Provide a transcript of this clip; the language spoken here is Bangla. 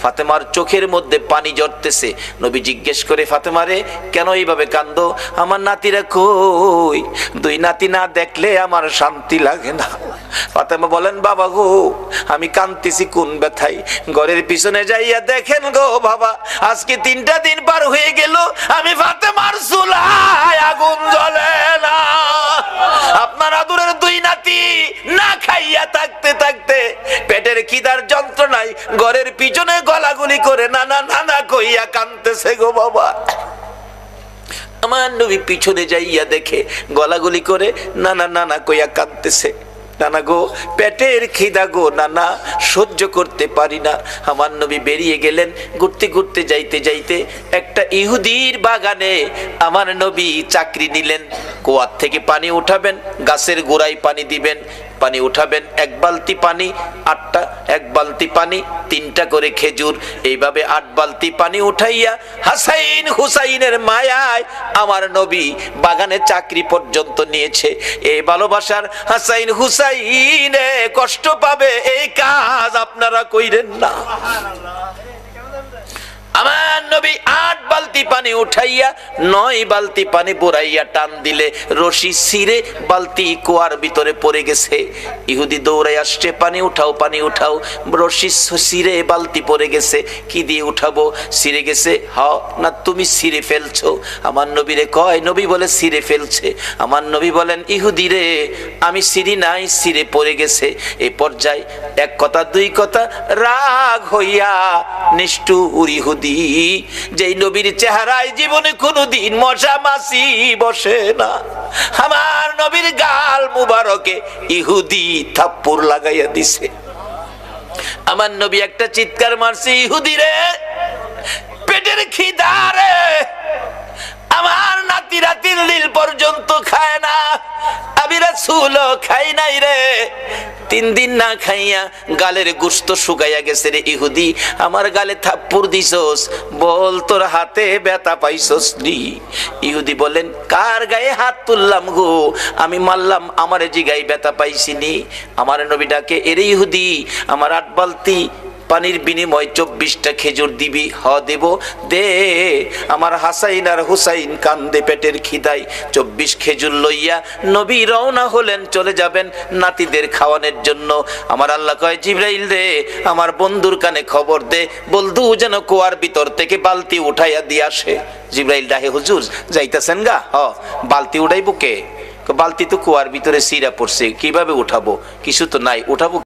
ফাতেমার চোখের মধ্যে পানি ঝরতেছে। নবী জিজ্ঞেস করে, ফাতেমা রে, কেন এইভাবে কান্দো? আমার নাতিরা কই? দুই নাতি না দেখলে আমার শান্তি লাগে না। ফাতেমা বলেন, বাবা গো, আমি কাঁদতেছি কোন ব্যথায়? ঘরের পিছনে যাইয়া দেখেন গো বাবা, আজকে 3টা দিন পার হয়ে গেল, আমি ফাতেমার চুলায় আগুন জ্বলে না। আপনার আদরের দুই নাতি না খাইয়া থাকতে থাকতে পেটের খিদার যন্ত্রণায় ঘরের পিছনে গলাগুলি করে নানা নানা কইয়া কাঁদতেছে গো বাবা। আমার নবী পিছনে যাইয়া দেখে গলাগুলি করে নানা নানা কইয়া কাঁদতেছে। নানা গো, পেটের খিদা গো নানা, সহ্য করতে পারি না। আমার নবী বেরিয়ে গেলেন। ঘুরতে ঘুরতে যাইতে যাইতে একটা ইহুদির বাগানে আমার নবী চাকরি নিলেন। কুয়ার থেকে পানি উঠাবেন, গাছের গোড়ায় পানি দিবেন, পানি উঠাবেন, 1 বালতি পানি 8টা, 1 বালতি পানি 3টা করে খেজুর, এইভাবে 8 বালতি পানি উঠাইয়া হাসাইন হুসাইনের মায়ায় আমার নবী বাগানে চাকরি পর্যন্ত নিয়েছে। এই ভালোবাসার হাসাইন হুসাইনে কষ্ট পাবে, এই কাজ আপনারা কইরেন না। আমার নবী 8 বালতি পানি উঠাইয়া 9 বালতি পানি বুড়াইয়া টান দিলে রশি ছিঁড়ে বালতি কুয়ার ভিতরে পড়ে গেছে। ইহুদি দৌড়াই আসছে, পানি উঠাও, পানি উঠাও। রশি ছিঁড়ে বালতি পড়ে গেছে, কি দিয়ে উঠাবো? ছিঁড়ে গেছে। হ্যাঁ না, তুমি ছিঁড়ে ফেলছো? আমার নবীরে কয়, নবী বলে ছিঁড়ে ফেলছে। আমার নবী বলেন, ইহুদি রে, আমি ছিঁড়ি নাই, ছিঁড়ে পড়ে গেছে। এই পর্যায়ে 1 কথা 2 কথা রাগ হইয়া নিষ্ঠুর ইহুদি, যেই নবীর চেহারায় জীবনে কোনদিন মশা মাছি বসে না, আমার নবীর গাল মুবারকে ইহুদি থাপ্পড় লাগাইয়া দিছে। আমার নবী একটা চিৎকার মারছে, ইহুদি রে, পেটের খিদা রে, আমার নাতিরা 3 দিন পর্যন্ত খায় না, আমি রাসূলও খাই নাই রে। 3 দিন না খাইয়া গালের গোশত শুকাইয়া গেছে রে ইহুদি, আমার গালে থাপ্পড় দিছস, বল তোর হাতে ব্যথা পাইছস নি? ইহুদি বলেন, কার গায়ে হাত তুললাম গো? আমি মারলাম, আমারে জিগাই ব্যথা পাইছিনি? আমার নবী ডাকে, এরে ইহুদি, আমার 8 বালতি পানির বিনিময় 24টা খেজুর দিবি? হ দেব, দে। আমার হাসাইন আর হুসাইন কান্দে পেটের খিদায়। 24 খেজুর লইয়া নবী রওনা হলেন, চলে যাবেন নাতিদের খাওয়ানোর জন্য। আমার আল্লাহ কয়, জিবরাইল রে, আমার বন্ধুর কানে খবর দে, বলদু যেন কুয়ার ভিতর থেকে বালতি উঠাইয়া দিয়ে আসে। জিবরাইল ডাহে, হুজুর যাইতেছেন গা? হ। বালতি উঠাইবো কে? বালতি তো কুয়ার ভিতরে সিরা পড়ছে, কিভাবে উঠাবো? কিছু তো নাই, উঠাবো